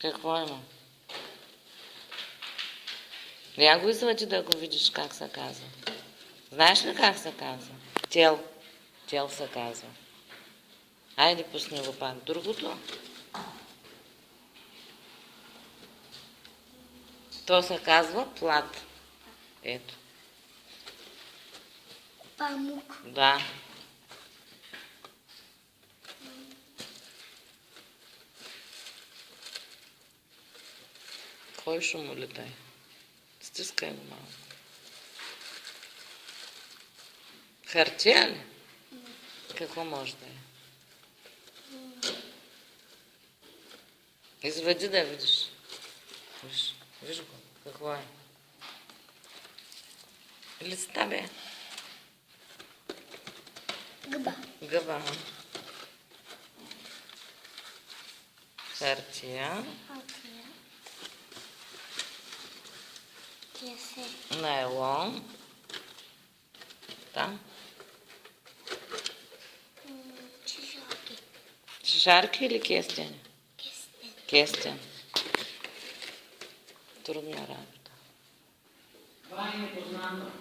Какво има? Я го извади да го видиш как се казва. Знаеш ли как се казва? Тел. Тел се казва. Айде, пусни го пак. Другото. То се казва плат. Ето. Памук. Да. Кой шум улетай? Стискай го малко. Хартия ли? Какво може да е? Извади да видиш. Виж го. Какво е? Листа бе. Гъба. Гъба. Хартия. Найлон. Там. Чешарки. Шишарки или кестени? Кестен. Кестен. Трудна работа. Това е непознато.